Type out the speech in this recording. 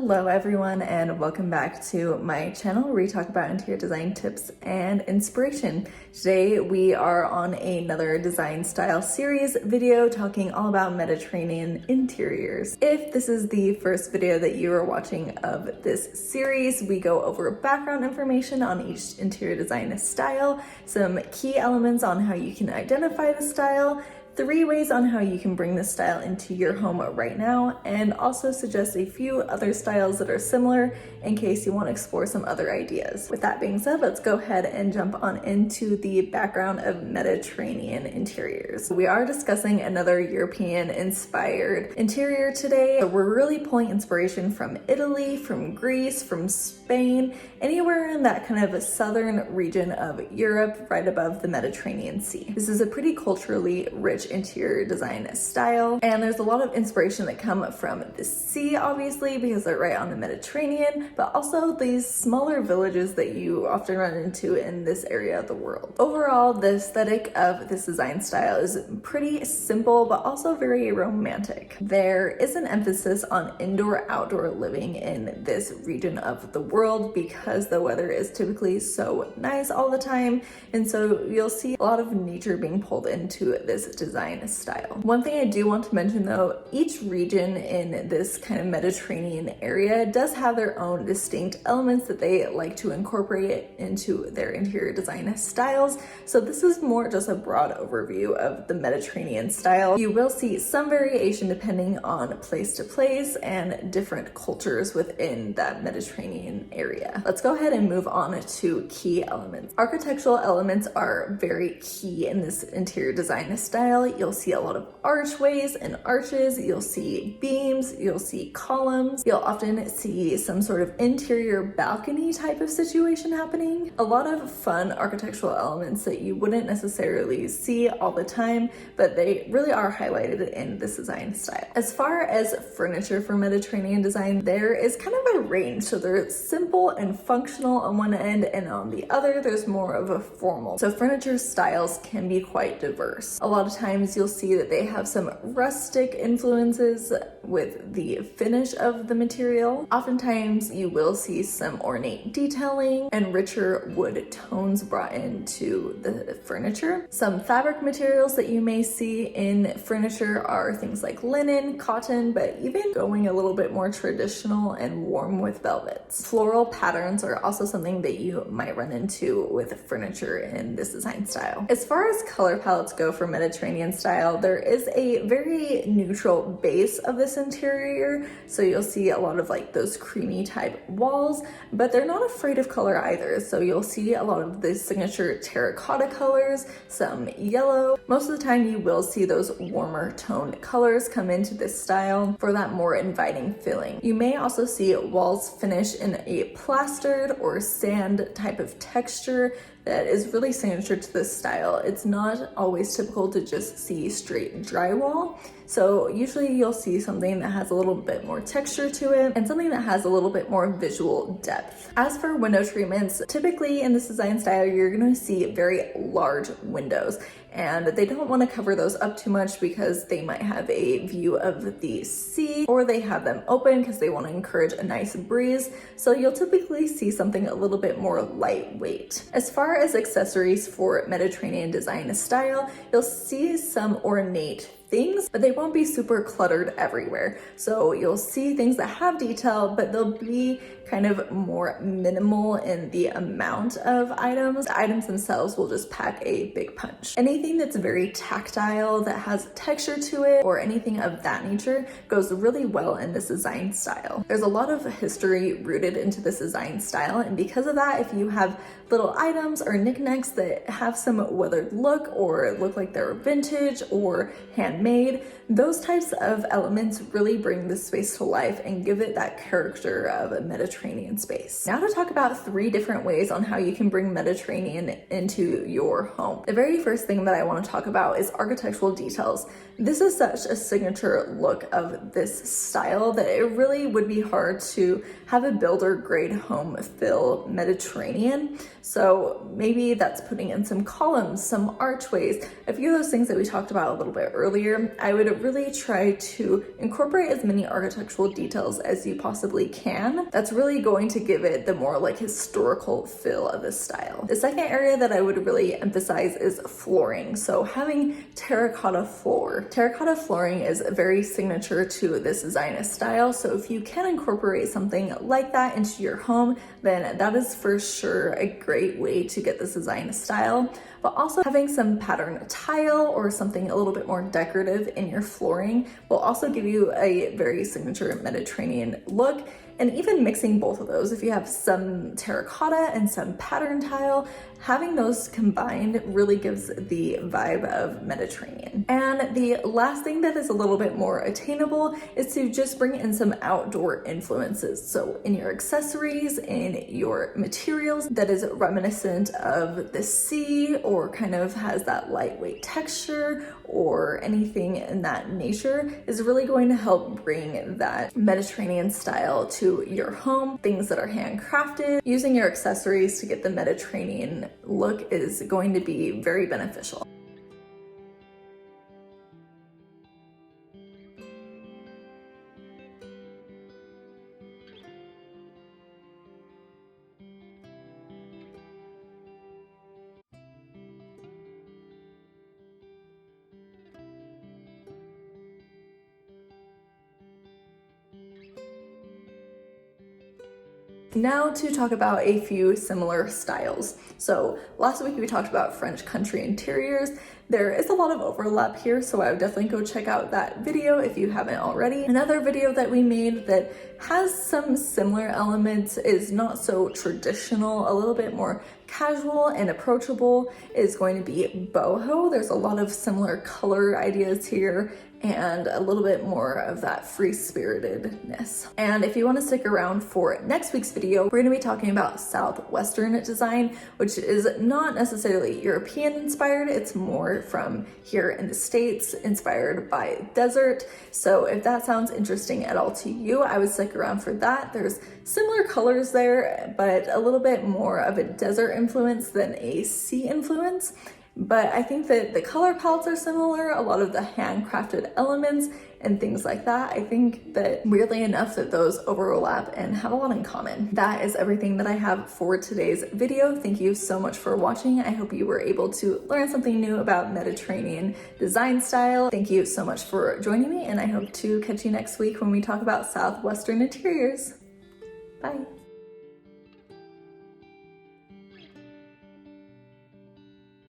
Hello everyone and welcome back to my channel where we talk about interior design tips and inspiration. Today we are on another design style series video talking all about Mediterranean interiors. If this is the first video that you are watching of this series, we go over background information on each interior design style, some key elements on how you can identify the style, 3 ways on how you can bring this style into your home right now, and also suggest a few other styles that are similar in case you want to explore some other ideas. With that being said, let's go ahead and jump on into the background of Mediterranean interiors. We are discussing another European inspired interior today. So we're really pulling inspiration from Italy, from Greece, from Spain, anywhere in that kind of southern region of Europe right above the Mediterranean Sea. This is a pretty culturally rich interior design style, and there's a lot of inspiration that come from the sea, obviously, because they're right on the Mediterranean, but also these smaller villages that you often run into in this area of the world. Overall, the aesthetic of this design style is pretty simple, but also very romantic. There is an emphasis on indoor-outdoor living in this region of the world because the weather is typically so nice all the time, and so you'll see a lot of nature being pulled into this design style. One thing I do want to mention though, each region in this kind of Mediterranean area does have their own distinct elements that they like to incorporate into their interior design styles. So this is more just a broad overview of the Mediterranean style. You will see some variation depending on place to place and different cultures within that Mediterranean area. Let's go ahead and move on to key elements. Architectural elements are very key in this interior design style. You'll see a lot of archways and arches, you'll see beams, you'll see columns, you'll often see some sort of interior balcony type of situation happening. A lot of fun architectural elements that you wouldn't necessarily see all the time, but they really are highlighted in this design style. As far as furniture for Mediterranean design, there is kind of a range. So they're simple and functional on one end, and on the other, there's more of a formal. So furniture styles can be quite diverse. A lot of times you'll see that they have some rustic influences with the finish of the material. Oftentimes you will see some ornate detailing and richer wood tones brought into the furniture. Some fabric materials that you may see in furniture are things like linen, cotton, but even going a little bit more traditional and warm with velvets. Floral patterns are also something that you might run into with furniture in this design style. As far as color palettes go for Mediterranean style, there is a very neutral base of this interior, so you'll see a lot of like those creamy type walls, but they're not afraid of color either. So you'll see a lot of the signature terracotta colors, some yellow. Most of the time you will see those warmer toned colors come into this style for that more inviting feeling. You may also see walls finish in a plastered or sand type of texture that is really signature to this style. It's not always typical to just see straight drywall. So usually you'll see something that has a little bit more texture to it and something that has a little bit more visual depth. As for window treatments, typically in this design style, you're gonna see very large windows, and they don't want to cover those up too much because they might have a view of the sea, or they have them open because they want to encourage a nice breeze. So you'll typically see something a little bit more lightweight. As far as accessories for Mediterranean design style, you'll see some ornate things, but they won't be super cluttered everywhere. So you'll see things that have detail, but they'll be kind of more minimal in the amount of items. The items themselves will just pack a big punch. Anything that's very tactile, that has texture to it, or anything of that nature goes really well in this design style. There's a lot of history rooted into this design style, and because of that, if you have little items or knickknacks that have some weathered look or look like they're vintage or handmade, those types of elements really bring this space to life and give it that character of a Mediterranean space. Now to talk about 3 different ways on how you can bring Mediterranean into your home. The very first thing that I want to talk about is architectural details. This is such a signature look of this style that it really would be hard to have a builder grade home feel Mediterranean. So maybe that's putting in some columns, some archways, a few of those things that we talked about a little bit earlier here, I would really try to incorporate as many architectural details as you possibly can. That's really going to give it the more like historical feel of this style. The second area that I would really emphasize is flooring. So having terracotta floor. Terracotta flooring is very signature to this design style. So if you can incorporate something like that into your home, then that is for sure a great way to get this design style. But also having some pattern tile or something a little bit more decorative in your flooring will also give you a very signature Mediterranean look. And even mixing both of those, if you have some terracotta and some pattern tile, having those combined really gives the vibe of Mediterranean. And the last thing that is a little bit more attainable is to just bring in some outdoor influences. So in your accessories, in your materials that is reminiscent of the sea or kind of has that lightweight texture or anything in that nature is really going to help bring that Mediterranean style to your home. Things that are handcrafted, using your accessories to get the Mediterranean look is going to be very beneficial. Now to talk about a few similar styles. So last week we talked about French country interiors. There is a lot of overlap here, so I would definitely go check out that video if you haven't already. Another video that we made that has some similar elements, is not so traditional, a little bit more casual and approachable, is going to be boho. There's a lot of similar color ideas here and a little bit more of that free-spiritedness. And if you want to stick around for next week's video, we're going to be talking about Southwestern design, which is not necessarily European inspired. It's more from here in the States, inspired by desert. So if that sounds interesting at all to you, I would stick around for that. There's similar colors there, but a little bit more of a desert influence than a sea influence. But I think that the color palettes are similar, a lot of the handcrafted elements and things like that. I think that weirdly enough that those overlap and have a lot in common. That is everything that I have for today's video. Thank you so much for watching. I hope you were able to learn something new about Mediterranean design style. Thank you so much for joining me, and I hope to catch you next week when we talk about Southwestern interiors. Bye.